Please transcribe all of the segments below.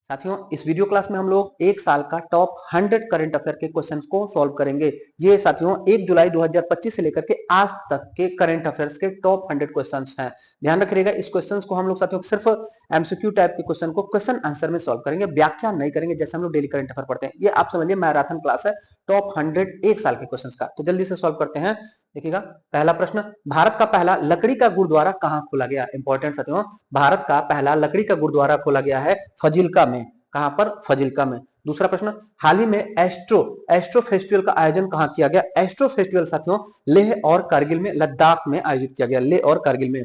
साथियों इस video class में हम लोग एक साल का टॉप 100 करंट अफेयर के क्वेश्चंस को सॉल्व करेंगे। ये साथियों 1 जुलाई 2025 से लेकर के आज तक के करंट अफेयर्स के टॉप 100 क्वेश्चंस हैं। ध्यान रखिएगा, इस क्वेश्चंस को हम लोग साथियों सिर्फ एमसीक्यू टाइप के क्वेश्चन को क्वेश्चन आंसर में सॉल्व करेंगे, व्याख्या नहीं करेंगे जैसे हम लोग डेली करंट अफेयर पढ़ते हैं। ये आप समझिए मैराथन क्लास है टॉप 100 एक साल के क्वेश्चन का। तो जल्दी से सॉल्व करते हैं। देखिएगा, पहला प्रश्न, भारत का पहला लकड़ी का गुरुद्वारा कहाँ खोला गया? इंपॉर्टेंट साथियों, भारत का पहला लकड़ी का गुरुद्वारा खोला गया है फजिल्का में। कहां पर? फजिल्का में। दूसरा प्रश्न, हाल ही में एस्ट्रो फेस्टिवल का आयोजन कहां किया गया? एस्ट्रो फेस्टिवल साथियों लेह और कारगिल में, लद्दाख में आयोजित किया गया, लेह और कारगिल में।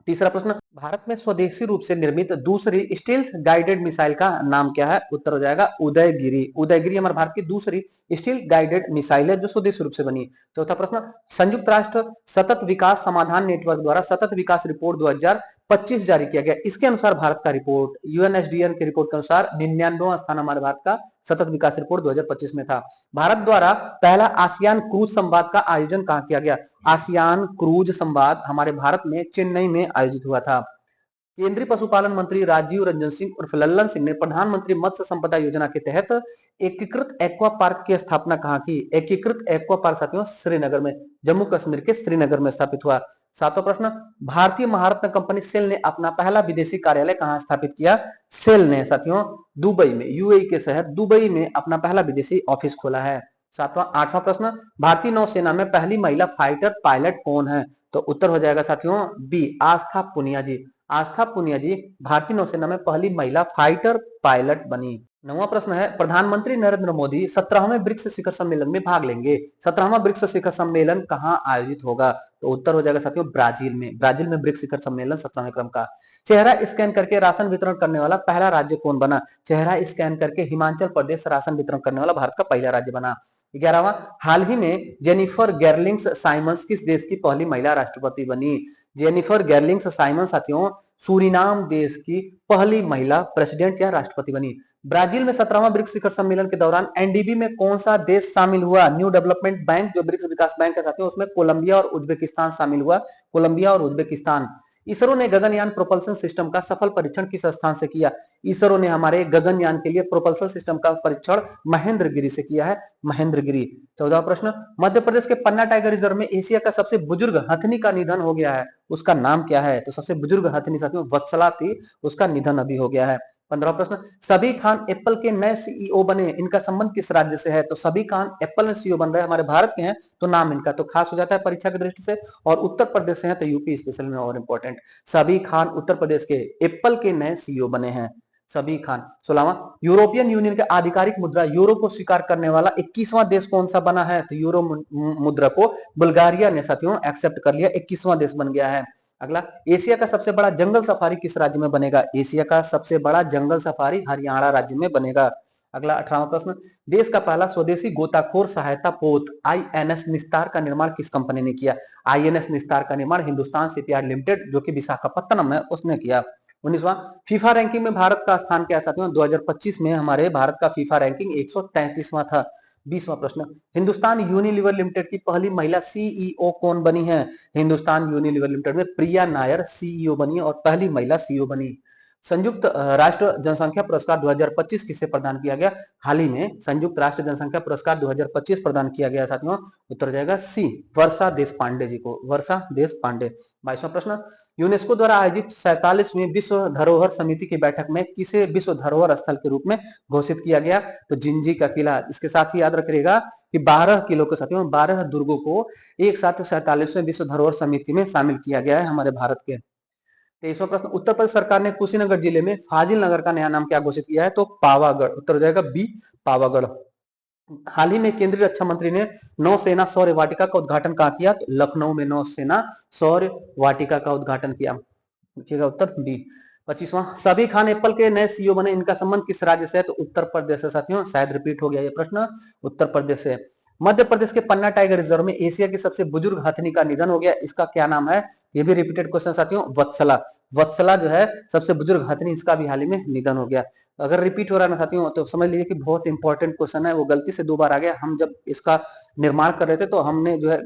तीसरा प्रश्न, भारत में स्वदेशी रूप से निर्मित दूसरी स्टील्थ गाइडेड मिसाइल का नाम क्या है? उत्तर हो जाएगा उदयगिरी। उदयगिरी हमारे भारत की दूसरी स्टील्थ गाइडेड मिसाइल है जो स्वदेशी रूप से बनी। चौथा प्रश्न, संयुक्त राष्ट्र सतत विकास समाधान नेटवर्क द्वारा सतत विकास रिपोर्ट 2025 जारी किया गया। इसके अनुसार भारत का रिपोर्ट, यूएनएसडीएन के रिपोर्ट के अनुसार 99वां स्थान हमारे भारत का सतत विकास रिपोर्ट 2025 में था। भारत द्वारा पहला आसियान क्रूज संवाद का आयोजन कहां किया गया? आसियान क्रूज संवाद हमारे भारत में चेन्नई में आयोजित हुआ था। केंद्रीय पशुपालन मंत्री राजीव रंजन सिंह उर्फ लल्लन सिंह ने प्रधानमंत्री मत्स्य संपदा योजना के तहत एकीकृत एक्वा पार्क की स्थापना कहां की? एकीकृत एक्वा पार्क साथियों श्रीनगर में, जम्मू कश्मीर के श्रीनगर में स्थापित हुआ। सातवां प्रश्न, भारतीय महारत्न कंपनी सेल ने अपना पहला विदेशी कार्यालय कहां स्थापित किया? सेल ने साथियों दुबई में, यूएई के शहर दुबई में अपना पहला विदेशी ऑफिस खोला है। आठवां प्रश्न, भारतीय नौसेना में पहली महिला फाइटर पायलट कौन है? तो उत्तर हो जाएगा साथियों बी, आस्था पुनिया जी। आस्था पुनिया जी भारतीय नौसेना में पहली महिला फाइटर पायलट बनी। नौवां प्रश्न है, प्रधानमंत्री नरेंद्र मोदी 17वें ब्रिक्स शिखर सम्मेलन में भाग लेंगे। 17वां ब्रिक्स शिखर सम्मेलन कहां आयोजित होगा? तो उत्तर हो जाएगा साथियों ब्राजील में। ब्राजील में ब्रिक्स शिखर सम्मेलन 17वें क्रम का। चेहरा स्कैन करके राशन वितरण करने वाला पहला राज्य कौन बना? चेहरा स्कैन करके हिमाचल प्रदेश राशन वितरण करने वाला भारत का पहला राज्य बना। 11वां, हाल ही में जेनिफर गेरलिंग्स साइमंस किस देश की पहली महिला राष्ट्रपति बनी? जेनिफर गेरलिंग्स साइमंस साथियों सूरीनाम देश की पहली महिला प्रेसिडेंट या राष्ट्रपति बनी। ब्राजील में 17वां ब्रिक्स शिखर सम्मेलन के दौरान एनडीबी में कौन सा देश शामिल हुआ? न्यू डेवलपमेंट बैंक जो ब्रिक्स विकास बैंक है साथियों, उसमें कोलंबिया और उज्बेकिस्तान शामिल हुआ। कोलंबिया और उज्बेकिस्तान। इसरो ने गगनयान प्रोपल्सन सिस्टम का सफल परीक्षण किस स्थान से किया? इसरो ने हमारे गगनयान के लिए प्रोपल्सन सिस्टम का परीक्षण महेंद्रगिरी से किया है, महेंद्रगिरी। 14वां प्रश्न, मध्य प्रदेश के पन्ना टाइगर रिजर्व में एशिया का सबसे बुजुर्ग हथनी का निधन हो गया है, उसका नाम क्या है? तो सबसे बुजुर्ग हथनी साथियों वत्सला थी, उसका निधन अभी हो गया है। 15वां प्रश्न, सबी खान एप्पल के नए सीईओ बने, इनका संबंध किस राज्य से है? तो सबी खान एप्पल में सीईओ बन रहे हैं, हमारे भारत के हैं तो नाम इनका तो खास हो जाता है परीक्षा की दृष्टि से। और उत्तर प्रदेश से हैं तो यूपी स्पेशल में और इंपॉर्टेंट। सबी खान उत्तर प्रदेश के एप्पल के नए सीईओ बने हैं, सबी खान। 16वां, यूरोपियन यूनियन के आधिकारिक मुद्रा यूरो को स्वीकार करने वाला 21वां देश कौन सा बना है? तो यूरो मुद्रा को बुल्गारिया ने साथियों एक्सेप्ट कर लिया, 21वां देश बन गया है। अगला, एशिया का सबसे बड़ा जंगल सफारी किस राज्य में बनेगा? एशिया का सबसे बड़ा जंगल सफारी हरियाणा राज्य में बनेगा। अगला 18वां प्रश्न, देश का पहला स्वदेशी गोताखोर सहायता पोत आईएनएस निस्तार का निर्माण किस कंपनी ने किया? आईएनएस निस्तार का निर्माण हिंदुस्तान शिपयार्ड लिमिटेड जो कि विशाखापत्तनम है उसने किया। 19वां, फीफा रैंकिंग में भारत का स्थान क्या है साथियों? 2025 में हमारे भारत का फीफा रैंकिंग 133वां था। 20वां प्रश्न, हिंदुस्तान यूनिलीवर लिमिटेड की पहली महिला सीईओ कौन बनी है? हिंदुस्तान यूनिलीवर लिमिटेड में प्रिया नायर सीईओ बनी और पहली महिला सीईओ बनी। संयुक्त राष्ट्र जनसंख्या पुरस्कार 2025 किसे प्रदान किया गया? हाल ही में संयुक्त राष्ट्र जनसंख्या पुरस्कार 2025 प्रदान किया गया साथियों, उत्तर हो जाएगा सी, वर्षा देश पांडे जी को, वर्षा देश पांडे। 22वां प्रश्न, यूनेस्को द्वारा आयोजित 47वीं विश्व धरोहर समिति की बैठक में किसे विश्व धरोहर स्थल के रूप में घोषित किया गया? तो जिंजी का किला। इसके साथ ही याद रखिएगा कि 12 किलो के साथियों 12 दुर्गों को एक साथ 47वें विश्व धरोहर समिति में शामिल किया गया है हमारे भारत के। 23वां प्रश्न, उत्तर प्रदेश सरकार ने कुशीनगर जिले में फाजिल नगर का नया नाम क्या घोषित किया है? तो पावागढ़। उत्तर हो जाएगा बी, पावागढ़। हाल ही में केंद्रीय रक्षा मंत्री ने नौसेना शौर्य वाटिका का उद्घाटन कहां किया? तो लखनऊ में नौसेना शौर्य वाटिका का उद्घाटन किया। देखिएगा उत्तर बी। 25वां, सबी खान एप्पल के नए सीईओ बने, इनका संबंध किस राज्य से है? तो उत्तर प्रदेश से साथियों, शायद रिपीट हो गया ये प्रश्न, उत्तर प्रदेश से। मध्य प्रदेश के पन्ना टाइगर रिजर्व में एशिया की सबसे बुजुर्ग हथनी का निधन हो गया, इसका क्या नाम है? ये भी रिपीटेड क्वेश्चन साथियों, वत्सला। वत्सला जो है सबसे बुजुर्ग हथनी, इसका भी हाल ही में निधन हो गया। अगर रिपीट हो रहा है ना साथियों तो समझ लीजिए कि बहुत इंपॉर्टेंट क्वेश्चन है, वो गलती से 2 बार आ गया। हम जब इसका निर्माण कर रहे थे तो हमने जो है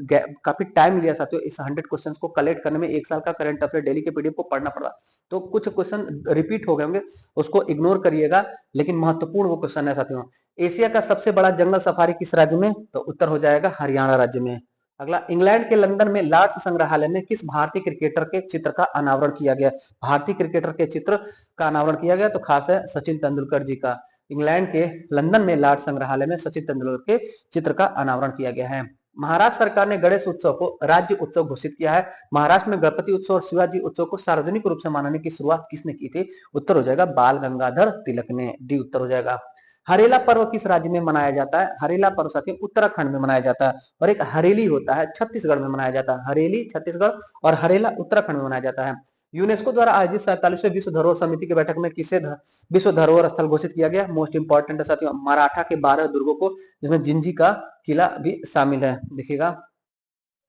काफी टाइम लिया साथियों इस 100 क्वेश्चन को कलेक्ट करने में। 1 साल का करंट अफेयर डेली के पीडीएफ को पढ़ना पड़ा, तो कुछ क्वेश्चन रिपीट हो गए होंगे, उसको इग्नोर करिएगा, लेकिन महत्वपूर्ण वो क्वेश्चन है साथियों। एशिया का सबसे बड़ा जंगल सफारी किस राज्य में? तो उत्तर हो जाएगा हरियाणा राज्य में। अगला, इंग्लैंड के लंदन में लॉर्ड्स संग्रहालय में किस भारतीय क्रिकेटर के चित्र का अनावरण किया गया? भारतीय क्रिकेटर के चित्र का अनावरण किया गया तो खास है सचिन तेंदुलकर जी का। इंग्लैंड के लंदन में लॉर्ड्स संग्रहालय में सचिन तेंदुलकर के चित्र का अनावरण किया गया है। महाराष्ट्र सरकार ने गणेश उत्सव को राज्य उत्सव घोषित किया है। महाराष्ट्र में गणपति उत्सव और शिवाजी उत्सव को सार्वजनिक रूप से मनाने की शुरुआत किसने की थी? उत्तर हो जाएगा बाल गंगाधर तिलक ने, डी उत्तर हो जाएगा। हरेला पर्व किस राज्य में मनाया जाता है? हरेला पर्व साथियों उत्तराखंड में मनाया जाता है। और एक हरेली होता है छत्तीसगढ़ में मनाया जाता है। हरेली छत्तीसगढ़ और हरेला उत्तराखंड में मनाया जाता है। यूनेस्को द्वारा आयोजित 47वें विश्व धरोहर समिति की बैठक में किसे विश्व धरोहर स्थल घोषित किया गया? मोस्ट इंपॉर्टेंट है साथियों, मराठा के 12 दुर्गों को, जिसमें जिंजी का किला भी शामिल है। देखिएगा,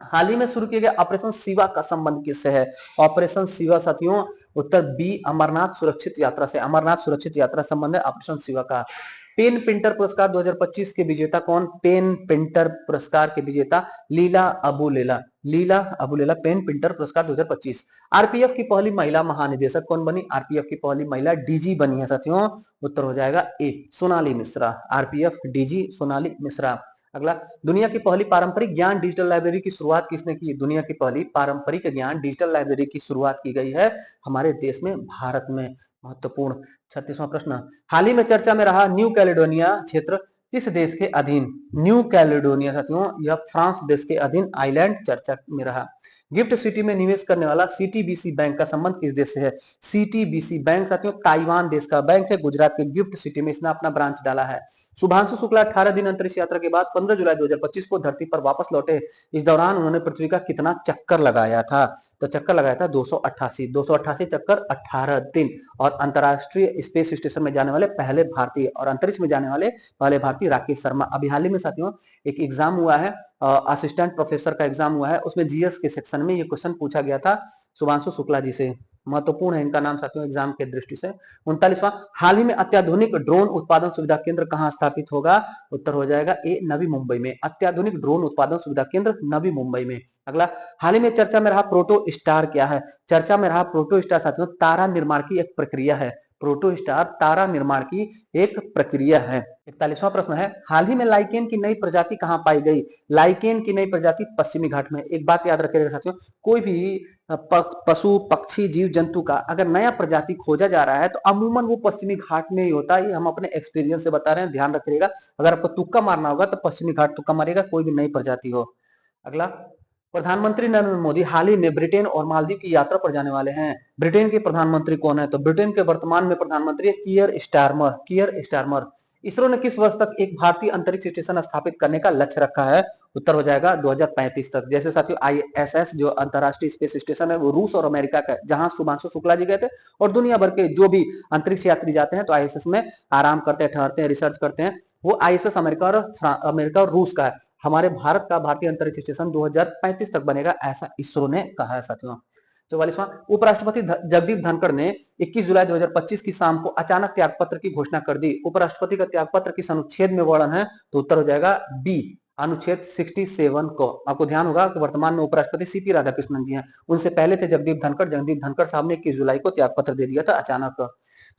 हाल ही में शुरू किए गए ऑपरेशन शिवा का संबंध किससे है? ऑपरेशन शिवा साथियों उत्तर बी अमरनाथ सुरक्षित यात्रा से। अमरनाथ सुरक्षित यात्रा संबंध है ऑपरेशन शिवा का। पेन पिंटर पुरस्कार 2025 के विजेता कौन? पेन पिंटर पुरस्कार के विजेता लीला अबुलेला। लीला अबुलेला पेन पिंटर पुरस्कार 2025। आरपीएफ की पहली महिला महानिदेशक कौन बनी? आरपीएफ की पहली महिला डीजी बनी है साथियों, उत्तर हो जाएगा A Sonali Mishra. RPF DG Sonali Mishra. अगला, दुनिया की पहली पारंपरिक ज्ञान डिजिटल लाइब्रेरी की शुरुआत किसने की? दुनिया की पहली पारंपरिक ज्ञान डिजिटल लाइब्रेरी की शुरुआत की गई है हमारे देश में, भारत में। महत्वपूर्ण 36वां प्रश्न, हाल ही में चर्चा में रहा न्यू कैलेडोनिया क्षेत्र किस देश के अधीन? न्यू कैलेडोनिया साथियों यह फ्रांस देश के अधीन आइलैंड चर्चा में रहा। गिफ्ट सिटी में निवेश करने वाला सीटीबीसी बैंक का संबंध किस देश से है? सीटीबीसी बैंक साथियों ताइवान देश का बैंक है। गुजरात के गिफ्ट सिटी में इसने अपना ब्रांच डाला है। शुभांशु शुक्ला 18 दिन अंतरिक्ष यात्रा के बाद 15 जुलाई 2025 को धरती पर वापस लौटे। इस दौरान उन्होंने पृथ्वी का कितना चक्कर लगाया था? तो चक्कर लगाया था 288 चक्कर 18 दिन। और अंतरराष्ट्रीय स्पेस स्टेशन में जाने वाले पहले भारतीय और अंतरिक्ष में जाने वाले पहले भारतीय राकेश शर्मा। अभी हाल ही में साथियों एक एग्जाम हुआ है, असिस्टेंट प्रोफेसर का एग्जाम हुआ है, उसमें जीएस के सेक्शन में ये क्वेश्चन पूछा गया था शुभांशु शुक्ला जी से। महत्वपूर्ण है इनका नाम साथियों एग्जाम के दृष्टि से। 39वां, हाल ही में अत्याधुनिक ड्रोन उत्पादन सुविधा केंद्र कहां स्थापित होगा? उत्तर हो जाएगा ए नवी मुंबई में। अत्याधुनिक ड्रोन उत्पादन सुविधा केंद्र नवी मुंबई में। अगला, हाल ही में चर्चा में रहा प्रोटो स्टार क्या है? चर्चा में रहा प्रोटो स्टार साथियों तारा निर्माण की एक प्रक्रिया है। प्रोटो स्टार तारा निर्माण की एक प्रक्रिया है। 41वां प्रश्न है, हाल ही में लाइकेन की नई प्रजाति कहां पाई गई? लाइकेन की नई प्रजाति पश्चिमी घाट में। एक बात याद रखिएगा साथियों, कोई भी पशु पक्षी जीव जंतु का अगर नया प्रजाति खोजा जा रहा है तो अमूमन वो पश्चिमी घाट में ही होता है। ये हम अपने एक्सपीरियंस से बता रहे हैं, ध्यान रखिएगा। अगर आपको तुक्का मारना होगा तो पश्चिमी घाट तुक्का मारिएगा, कोई भी नई प्रजाति हो। अगला, प्रधानमंत्री नरेंद्र मोदी हाल ही में ब्रिटेन और मालदीव की यात्रा पर जाने वाले हैं। ब्रिटेन के प्रधानमंत्री कौन है? तो ब्रिटेन के वर्तमान में प्रधानमंत्री कीयर स्टारमर। कीयर स्टारमर। इसरो ने किस वर्ष तक एक भारतीय अंतरिक्ष स्टेशन स्थापित करने का लक्ष्य रखा है? उत्तर हो जाएगा 2035 तक। जैसे साथियों आईएसएस जो अंतरराष्ट्रीय स्पेस स्टेशन है वो रूस और अमेरिका का है, जहां शुभांशु शुक्ला जी गए थे। और दुनिया भर के जो भी अंतरिक्ष यात्री जाते हैं तो आईएसएस में आराम करते हैं, ठहरते हैं, रिसर्च करते हैं। वो आईएसएस अमेरिका और रूस का है। हमारे भारत का भारतीय अंतरिक्ष स्टेशन 2035 तक बनेगा, ऐसा इसरो ने कहा है साथियों। 44वां, उपराष्ट्रपति जगदीप धनखड़ ने 21 जुलाई 2025 की शाम को अचानक त्यागपत्र की घोषणा कर दी। उपराष्ट्रपति का त्यागपत्र किस अनुच्छेद में वर्णन है? तो उत्तर हो जाएगा बी अनुच्छेद 67 को। आपको ध्यान होगा कि वर्तमान में उपराष्ट्रपति सीपी राधाकृष्णन जी हैं, उनसे पहले थे जगदीप धनखड़। जगदीप धनखड़ साहब ने 21 जुलाई को त्यागपत्र दे दिया था अचानक।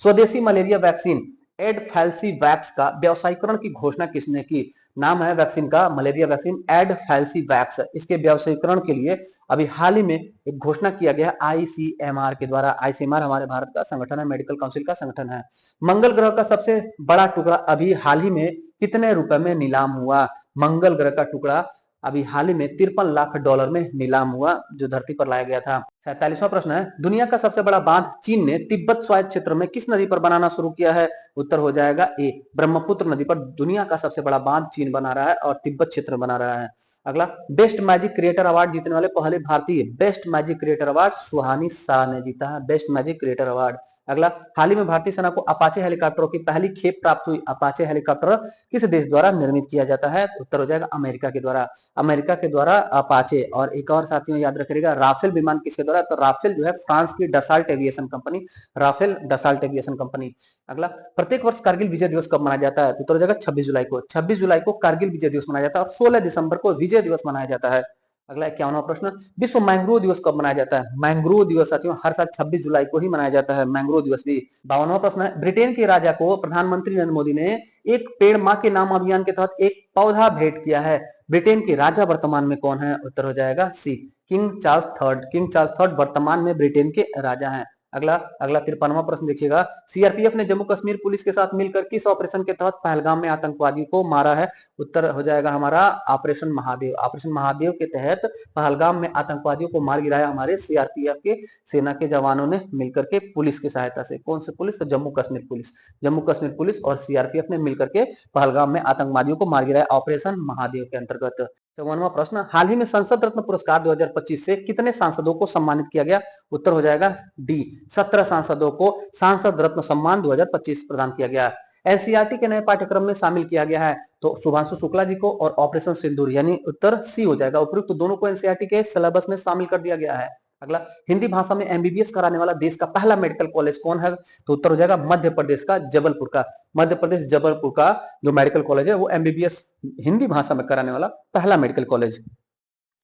स्वदेशी मलेरिया वैक्सीन एडफैल्सीवैक्स का व्यवसायीकरण की घोषणा किसने की? नाम है वैक्सीन का मलेरिया वैक्सीन एडफैल्सीवैक्स। इसके व्यवसायीकरण के लिए अभी हाल ही में एक घोषणा किया गया आईसीएमआर के द्वारा। आईसीएमआर हमारे भारत का संगठन है, मेडिकल काउंसिल का संगठन है। मंगल ग्रह का सबसे बड़ा टुकड़ा अभी हाल ही में कितने रुपए में नीलाम हुआ? मंगल ग्रह का टुकड़ा अभी हाल ही में $53 लाख में नीलाम हुआ, जो धरती पर लाया गया था। 47वां प्रश्न है, दुनिया का सबसे बड़ा बांध चीन ने तिब्बत स्वायत्त क्षेत्र में किस नदी पर बनाना शुरू किया है? उत्तर हो जाएगा ए, ब्रह्मपुत्र नदी पर दुनिया का सबसे बड़ा बांध चीन बना रहा है और तिब्बत क्षेत्र में बना रहा है। अगला, बेस्ट मैजिक क्रिएटर अवार्ड जीतने वाले पहले भारतीय। बेस्ट मैजिक क्रिएटर अवार्ड सुहानी शाह ने जीता है, बेस्ट मैजिक क्रिएटर अवार्ड। अगला, हाल ही में भारतीय सेना को अपाचे हेलीकॉप्टरों की पहली खेप प्राप्त हुई। अपाचे हेलीकॉप्टर किस देश द्वारा निर्मित किया जाता है? उत्तर हो जाएगा अमेरिका के द्वारा। अमेरिका के द्वारा अपाचे। और एक और साथियों याद रखिएगा, राफेल विमान किसके द्वारा? तो राफेल जो है फ्रांस की Dassault Aviation company, Rafale Dassault Aviation company. अगला, प्रत्येक वर्ष कारगिल विजय दिवस कब मनाया जाता है? तो उत्तर हो जाएगा 26 जुलाई को। 26 जुलाई को कारगिल विजय दिवस मनाया जाता है और 16 दिसंबर को विजय दिवस मनाया जाता है। अगला 51वां प्रश्न, विश्व मैंग्रोव दिवस कब मनाया जाता है? मैंग्रोव दिवस साथियों हर साल 26 जुलाई को ही मनाया जाता है, मैंग्रोव दिवस भी। 52वां प्रश्न है, ब्रिटेन के राजा को प्रधानमंत्री नरेंद्र मोदी ने एक पेड़ मां के नाम अभियान के तहत एक पौधा भेंट किया है। ब्रिटेन के राजा वर्तमान में कौन है? उत्तर हो जाएगा C, King Charles third. King Charles third वर्तमान में ब्रिटेन के राजा हैं। अगला अगला 53वां प्रश्न देखिएगा, सीआरपीएफ ने जम्मू कश्मीर पुलिस के साथ मिलकर किस ऑपरेशन के तहत पहलगाम में आतंकवादी को मारा है? उत्तर हो जाएगा हमारा ऑपरेशन महादेव। ऑपरेशन महादेव के तहत पहलगाम में आतंकवादियों को मार गिराया हमारे सीआरपीएफ के सेना के जवानों ने मिलकर के पुलिस की सहायता से। कौन सी पुलिस? तो जम्मू कश्मीर पुलिस। जम्मू कश्मीर पुलिस और सीआरपीएफ ने मिलकर के पहलगाम में आतंकवादियों को मार गिराया, ऑपरेशन महादेव के अंतर्गत। 54वां प्रश्न, हाल ही में संसद रत्न पुरस्कार 2025 से कितने सांसदों को सम्मानित किया गया? उत्तर हो जाएगा डी, 17 सांसदों को सांसद रत्न सम्मान 2025 प्रदान किया गया। एनसीईआरटी के नए पाठ्यक्रम में शामिल किया गया है तो शुभांशु शुक्ला जी को और ऑपरेशन सिंदूर, यानी उत्तर सी हो जाएगा। उपयुक्त दोनों को एनसीईआरटी के सिलेबस में शामिल कर दिया गया है। अगला, हिंदी भाषा में एमबीबीएस कराने वाला देश का पहला मेडिकल कॉलेज कौन है? तो उत्तर हो जाएगा मध्य प्रदेश का जबलपुर का। मध्य प्रदेश जबलपुर का जो मेडिकल कॉलेज है वो एमबीबीएस हिंदी भाषा में कराने वाला पहला मेडिकल कॉलेज।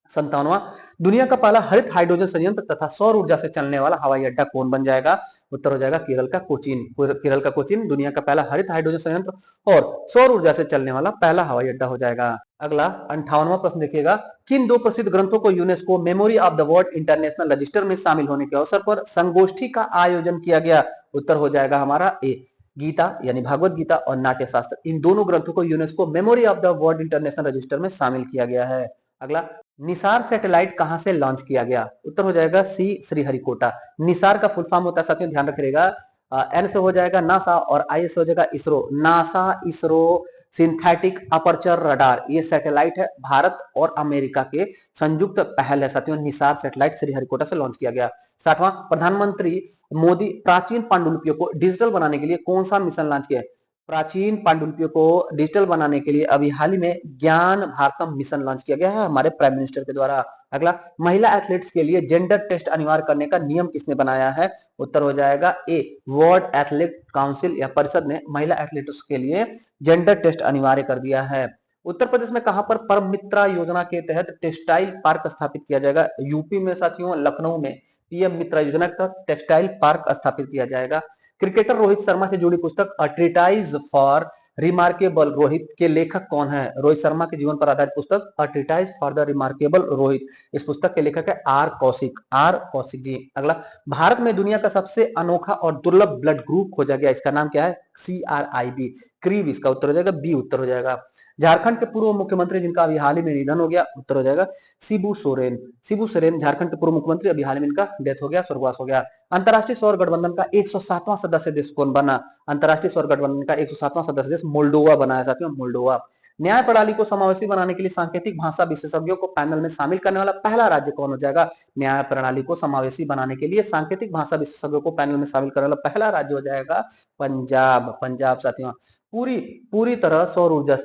57वां, दुनिया का पहला हरित हाइड्रोजन संयंत्र तथा सौर ऊर्जा से चलने वाला हवाई अड्डा कौन बन जाएगा? उत्तर हो जाएगा केरल का कोचीन। केरल का कोचीन दुनिया का पहला हरित हाइड्रोजन संयंत्र और सौर ऊर्जा से चलने वाला पहला हवाई अड्डा हो जाएगा। अगला 58वां प्रश्न देखिएगा, किन दो प्रसिद्ध ग्रंथों को UNESCO memory of the world international register में शामिल होने के अवसर पर संगोष्ठी का आयोजन किया गया? उत्तर हो जाएगा हमारा ए, गीता यानी भागवत गीता और नाट्य शास्त्र। इन दोनों ग्रंथों को UNESCO memory of the world international register में शामिल किया गया है। अगला, निसार सैटेलाइट कहां से लॉन्च किया गया? उत्तर हो जाएगा सी, श्रीहरिकोटा। निसार का फुल फॉर्म होता है साथियों ध्यान रखिएगा, एन से हो जाएगा नासा और आई से हो जाएगा ISRO. NASA ISRO synthetic aperture radar, ये सैटेलाइट है भारत और अमेरिका के संयुक्त पहल है साथियों। निसार सैटेलाइट श्रीहरिकोटा से लॉन्च किया गया। 60वां, प्रधानमंत्री मोदी प्राचीन पांडुलिपियों को डिजिटल बनाने के लिए कौन सा मिशन लॉन्च किया? प्राचीन पांडुलिपियों को डिजिटल बनाने के लिए अभी हाल ही में ज्ञान भारतम मिशन लॉन्च किया गया है हमारे प्राइम मिनिस्टर के द्वारा। अगला, महिला एथलीट्स के लिए जेंडर टेस्ट अनिवार्य करने का नियम किसने बनाया है? उत्तर हो जाएगा ए, वर्ल्ड एथलेट काउंसिल या परिषद ने महिला एथलीट्स के लिए जेंडर टेस्ट अनिवार्य कर दिया है। उत्तर प्रदेश में कहां पर परम मित्रा योजना के तहत टेक्सटाइल पार्क स्थापित किया जाएगा? यूपी में साथियों लखनऊ में पीएम मित्रा योजना के तहत टेक्सटाइल पार्क स्थापित किया जाएगा। क्रिकेटर रोहित शर्मा से जुड़ी पुस्तक a treatise for remarkable Rohit के लेखक कौन है? रोहित शर्मा के जीवन पर आधारित पुस्तक a treatise for the remarkable Rohit, इस पुस्तक के लेखक है आर कौशिक। आर कौशिक जी। अगला, भारत में दुनिया का सबसे अनोखा और दुर्लभ ब्लड ग्रुप खोजा गया, इसका नाम क्या है? CRIB, क्रीब इसका उत्तर हो जाएगा बी, उत्तर हो जाएगा। झारखंड के पूर्व मुख्यमंत्री जिनका अभी हाल ही में निधन हो गया, उत्तर हो जाएगा शिबू सोरेन। शिबू सोरेन झारखंड के पूर्व मुख्यमंत्री, अभी हाल में इनका डेथ हो गया, स्वर्गवास हो गया। अंतरराष्ट्रीय सौर गठबंधन का 107वां सदस्य देश कौन बना? अंतरराष्ट्रीय सौर गठबंधन का 107वां सदस्य देश मोल्डोवा बना है साथियों, मोल्डोवा। न्याय प्रणाली को समावेशी बनाने के लिए सांकेतिक भाषा विशेषज्ञों को पैनल में शामिल करने वाला पहला राज्य कौन हो जाएगा? न्याय प्रणाली को समावेशी बनाने के लिए सांकेतिक भाषा विशेषज्ञों को पैनल में शामिल करने वाला पहला राज्य हो जाएगा पंजाब। पंजाब साथियों। पूरी पूरी तरह सौर ऊर्जा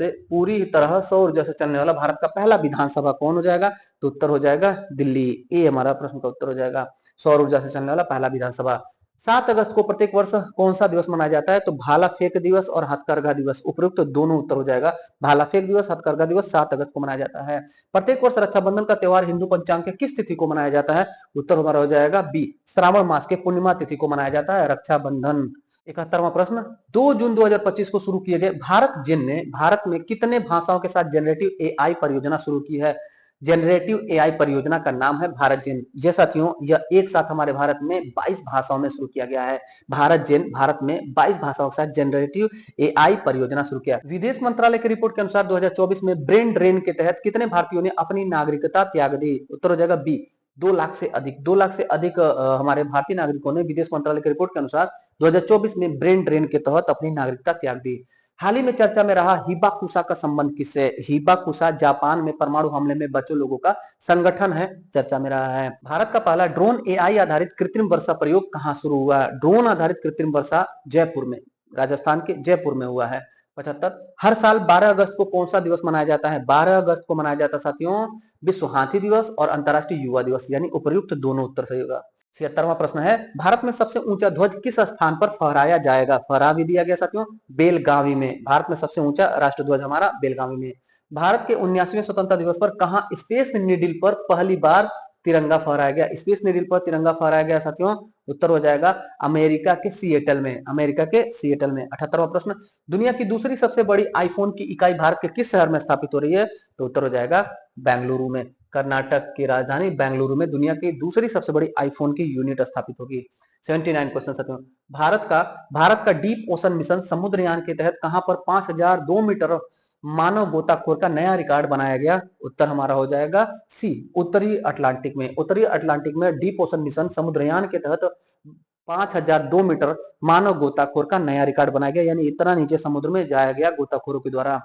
से चलने वाला भारत का पहला विधानसभा कौन हो जाएगा? तो उत्तर हो जाएगा दिल्ली। ए हमारा प्रश्न का उत्तर हो जाएगा, सौर ऊर्जा से चलने वाला पहला विधानसभा। 7 अगस्त को प्रत्येक वर्ष कौन सा दिवस मनाया जाता है? तो भाला फेंक दिवस और हथकरघा दिवस। उपयुक्त दोनों उत्तर हो जाएगा। भाला फेंक दिवस, हथकरघा दिवस 7 अगस्त को मनाया जाता है। प्रत्येक वर्ष रक्षाबंधन का त्योहार हिंदू पंचांग के किस तिथि को मनाया जाता है? उत्तर हमारा हो जाएगा बी, श्रावण मास के पूर्णिमा तिथि को मनाया जाता है रक्षाबंधन। 71वां प्रश्न, 2 जून 2025 को शुरू किए गए भारत जिन ने भारत में कितने भाषाओं के साथ जनरेटिव एआई परियोजना शुरू की है? जनरेटिव एआई परियोजना का नाम है भारत जिन। ये साथियों यह एक साथ हमारे भारत में 22 भाषाओं में शुरू किया गया है। भारत जिन भारत में 22 भाषाओं के साथ जनरेटिव एआई परियोजना शुरू किया। विदेश मंत्रालय की रिपोर्ट के अनुसार 2024 में ब्रेन ड्रेन के तहत कितने भारतीयों ने अपनी नागरिकता त्याग दी? उत्तर हो जाएगा बी, 2 लाख से अधिक हमारे भारतीय नागरिकों ने विदेश मंत्रालय की रिपोर्ट के अनुसार 2024 में ब्रेन ड्रेन के तहत अपनी नागरिकता त्याग दी। हाल ही में चर्चा में रहा हिबाकुसा का संबंध किससे? हिबाकुसा जापान में परमाणु हमले में बचे लोगों का संगठन है, चर्चा में रहा है। भारत का पहला ड्रोन एआई आधारित कृत्रिम वर्षा प्रयोग कहां शुरू हुआ? ड्रोन आधारित कृत्रिम वर्षा जयपुर में, राजस्थान के जयपुर में हुआ है। 75, हर साल 12 अगस्त को कौन सा दिवस मनाया जाता है? 12 अगस्त को मनाया जाता है साथियों विश्व हाथी दिवस और अंतर्राष्ट्रीय युवा दिवस, यानी उपर्युक्त दोनों उत्तर सही होगा। 76वां प्रश्न है, भारत में सबसे ऊंचा ध्वज किस स्थान पर फहराया जाएगा? फहरा भी दिया गया साथियों, बेलगावी में। भारत में सबसे ऊंचा राष्ट्र ध्वज हमारा बेलगावी में। भारत के 79वें स्वतंत्रता दिवस पर कहां स्पेस नीडल पर पहली बार तिरंगा फहराया गया? स्पेस नीडल पर तिरंगा फहराया गया साथियों, उत्तर हो जाएगा अमेरिका के सिएटल में, अमेरिका के सिएटल में। 78वां प्रश्न, दुनिया की दूसरी सबसे बड़ी आईफोन की इकाई भारत के किस शहर में स्थापित हो रही है? तो उत्तर हो जाएगा बेंगलुरु में, कर्नाटक की राजधानी बेंगलुरु में दुनिया की दूसरी सबसे बड़ी आईफोन की यूनिट स्थापित होगी। 79 क्वेश्चन साथियों, भारत का डीप ओशन मिशन समुद्रयान के तहत कहां पर 5002 मीटर मानव गोताखोर का नया रिकॉर्ड बनाया गया? उत्तर हमारा हो जाएगा सी, उत्तरी अटलांटिक में। उत्तरी अटलांटिक में डीप ओशन मिशन समुद्रयान के तहत 5002 मीटर मानव गोताखोर का नया रिकॉर्ड बनाया गया, यानी इतना नीचे समुद्र में जाया गया गोताखोरों के द्वारा।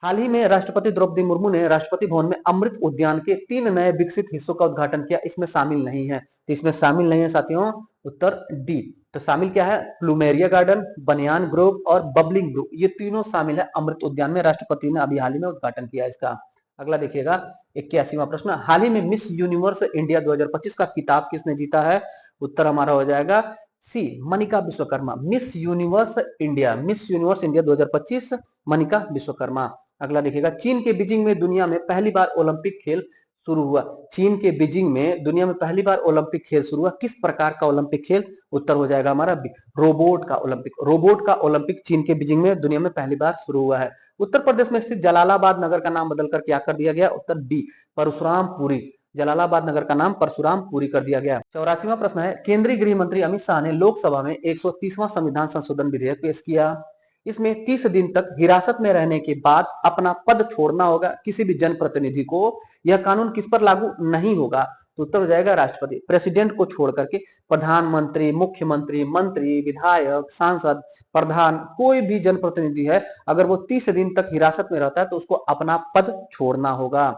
हाल ही में राष्ट्रपति द्रौपदी मुर्मू ने राष्ट्रपति भवन में अमृत उद्यान के 3 नए विकसित हिस्सों का उद्घाटन किया, इसमें शामिल नहीं है, तो इसमें शामिल नहीं है साथियों उत्तर डी। तो शामिल क्या है? प्लूमेरिया गार्डन, बनियान ग्रोव और बबलिंग ग्रोव, ये तीनों शामिल है अमृत उद्यान में। राष्ट्रपति ने अभी हाल ही में उद्घाटन किया इसका। अगला देखिएगा 81वां प्रश्न, हाल ही में मिस यूनिवर्स इंडिया 2025 का खिताब किसने जीता है? उत्तर हमारा हो जाएगा C, Manika Vishwakarma. Miss Universe India 2025 Manika Vishwakarma. अगला देखिएगा, चीन के बीजिंग में दुनिया में पहली बार ओलंपिक खेल शुरू हुआ। चीन के बीजिंग में दुनिया में पहली बार ओलंपिक खेल शुरू हुआ, किस प्रकार का ओलंपिक खेल? उत्तर हो जाएगा हमारा रोबोट का ओलंपिक। रोबोट का ओलंपिक चीन के बीजिंग में दुनिया में पहली बार शुरू हुआ है। उत्तर प्रदेश में स्थित जलालाबाद नगर का नाम बदलकर क्या कर दिया गया? उत्तर बी, परशुराम पुरी। जलालाबाद नगर का नाम परशुराम पुरी कर दिया गया। 84वां प्रश्न है, केंद्रीय गृह मंत्री अमित शाह ने लोकसभा में 130वां संविधान संशोधन विधेयक पेश किया। इसमें 30 दिन तक हिरासत में रहने के बाद अपना पद छोड़ना होगा किसी भी जनप्रतिनिधि को। यह कानून किस पर लागू नहीं होगा? तो उत्तर हो जाएगा राष्ट्रपति। प्रेसिडेंट को छोड़ करके प्रधानमंत्री, मुख्यमंत्री, मंत्री, विधायक, सांसद, प्रधान, कोई भी जनप्रतिनिधि है, अगर वो 30 दिन तक हिरासत में रहता है तो उसको अपना पद छोड़ना होगा।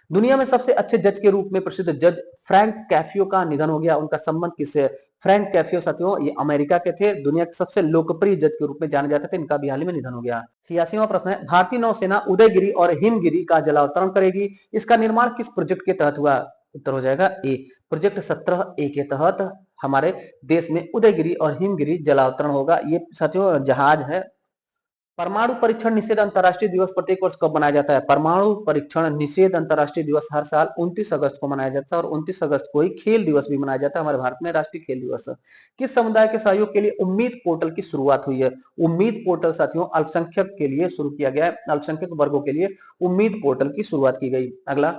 दुनिया में सबसे अच्छे जज के रूप में प्रसिद्ध जज फ्रैंक कैफियो का निधन हो गया। उनका संबंध किससे? फ्रैंक कैफियो साथियों ये अमेरिका के थे, दुनिया के सबसे लोकप्रिय जज के रूप में जाने जाते थे, इनका भी हाल ही में निधन हो गया। 86वां प्रश्न है, भारतीय नौसेना उदयगिरी और हिमगिरी का जलावतरण करेगी, इसका निर्माण किस प्रोजेक्ट के तहत हुआ? उत्तर हो जाएगा ए, प्रोजेक्ट 17A के तहत हमारे देश में उदयगिरी और हिमगिरी जलावतरण होगा। ये साथियों जहाज है। परमाणु परीक्षण निषेध अंतर्राष्ट्रीय दिवस प्रत्येक वर्ष कब मनाया जाता है? परमाणु परीक्षण निषेध अंतर्राष्ट्रीय दिवस हर साल 29 अगस्त को मनाया जाता है, और 29 अगस्त को ही खेल दिवस भी मनाया जाता है हमारे भारत में, राष्ट्रीय खेल दिवस। किस समुदाय के सहयोग के लिए उम्मीद पोर्टल की शुरुआत हुई है? उम्मीद पोर्टल साथियों अल्पसंख्यक के लिए शुरू किया गया है, अल्पसंख्यक वर्गों के लिए उम्मीद पोर्टल की शुरुआत की गई। अगला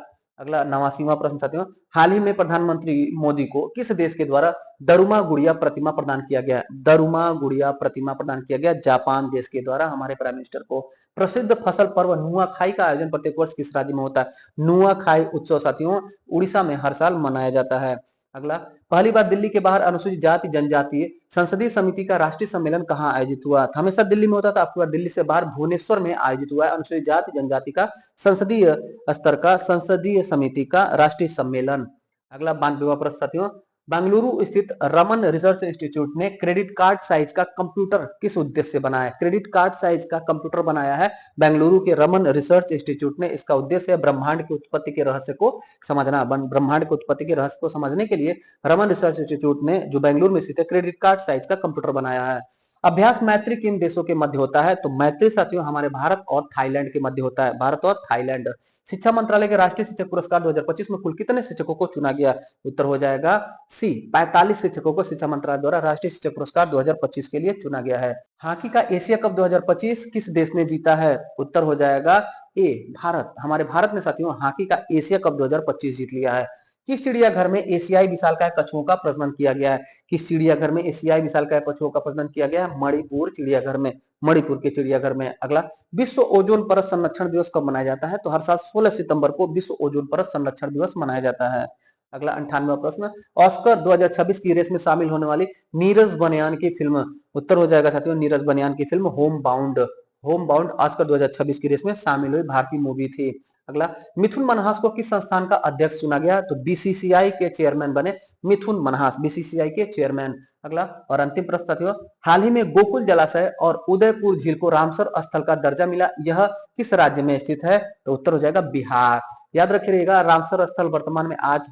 89वां प्रश्न साथियों, हाल ही में प्रधानमंत्री मोदी को किस देश के द्वारा दरुमा गुड़िया प्रतिमा प्रदान किया गया? दरुमा गुड़िया प्रतिमा प्रदान किया गया जापान देश के द्वारा हमारे प्राइम मिनिस्टर को। प्रसिद्ध फसल पर्व नुआखाई का आयोजन प्रत्येक वर्ष किस राज्य में होता है? नुआखाई उत्सव साथियों उड़ीसा में हर साल मनाया जाता है। अगला, पहली बार दिल्ली के बाहर अनुसूचित जाति जनजातीय संसदीय समिति का राष्ट्रीय सम्मेलन कहाँ आयोजित हुआ? हमेशा दिल्ली में होता था, आपकी बार दिल्ली से बाहर भुवनेश्वर में आयोजित हुआ है अनुसूचित जाति जनजाति का संसदीय स्तर का संसदीय समिति का राष्ट्रीय सम्मेलन। अगला 92वां प्रश्न साथियों, बेंगलुरु स्थित रमन रिसर्च इंस्टीट्यूट ने क्रेडिट कार्ड साइज का कंप्यूटर किस उद्देश्य से बनाया? क्रेडिट कार्ड साइज का कंप्यूटर बनाया है बेंगलुरु के रमन रिसर्च इंस्टीट्यूट ने। इसका उद्देश्य है ब्रह्मांड की उत्पत्ति के रहस्य को समझना। ब्रह्मांड की उत्पत्ति के रहस्य को समझने के लिए रमन रिसर्च इंस्टीट्यूट ने, जो बेंगलुरु में स्थित है, क्रेडिट कार्ड साइज का कंप्यूटर बनाया है। अभ्यास मैत्री किन देशों के मध्य होता है? तो मैत्री साथियों हमारे भारत और थाईलैंड के मध्य होता है, भारत और थाईलैंड। शिक्षा मंत्रालय के राष्ट्रीय शिक्षक पुरस्कार 2025 में कुल कितने शिक्षकों को चुना गया? उत्तर हो जाएगा सी, 45 शिक्षकों को शिक्षा मंत्रालय द्वारा राष्ट्रीय शिक्षक पुरस्कार 2025 के लिए चुना गया है। हॉकी का एशिया कप 2025 किस देश ने जीता है? उत्तर हो जाएगा ए, भारत। हमारे भारत ने साथियों हॉकी का एशिया कप 2025 जीत लिया है। किस चिड़ियाघर में एशियाई विशालकाय कछुओं का प्रजनन किया गया है? किस चिड़ियाघर में एशियाई विशालकाय कछुओं का प्रजनन किया गया है? मणिपुर चिड़ियाघर में, मणिपुर के चिड़ियाघर में। अगला, विश्व ओजोन परत संरक्षण दिवस कब मनाया जाता है? तो हर साल 16 सितंबर को विश्व ओजोन परत संरक्षण दिवस मनाया जाता है। अगला 98वां प्रश्न, ऑस्कर 2026 की रेस में शामिल होने वाली नीरज बनियान की फिल्म, उत्तर हो जाएगा साथियों नीरज बनियान की film home bound. Home bound Oscar 2026 की रेस में शामिल हुई भारतीय मूवी थी। अगला, मिथुन मनहास को किस संस्थान का अध्यक्ष चुना गया? तो बीसीसीआई के चेयरमैन बने मिथुन मनहास, बीसीसीआई के चेयरमैन। अगला और अंतिम प्रश्न साथियों, हाल ही में गोकुल जलाशय और उदयपुर झील को रामसर स्थल का दर्जा मिला, यह किस राज्य में स्थित है? तो उत्तर हो जाएगा बिहार। याद रखिएगा रामसर स्थल वर्तमान में आज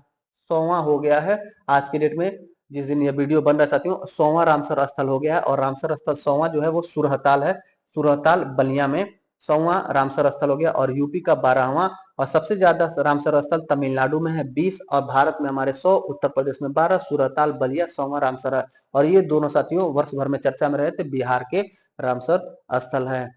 100वां हो गया है। आज के डेट में जिस दिन ये वीडियो बन रहा है साथियों 100वां रामसर स्थल हो गया है, और रामसर स्थल 100वां जो है वो सुरहताल है। सुरहताल बलिया में 100वां रामसर स्थल हो गया, और यूपी का 12वां, और सबसे ज्यादा रामसर स्थल तमिलनाडु में है 20, और भारत में हमारे 100, उत्तर प्रदेश में 12, सुरहताल बलिया 100वां रामसर है। और ये दोनों साथियों वर्ष भर में चर्चा में रहे थे, बिहार के रामसर स्थल है।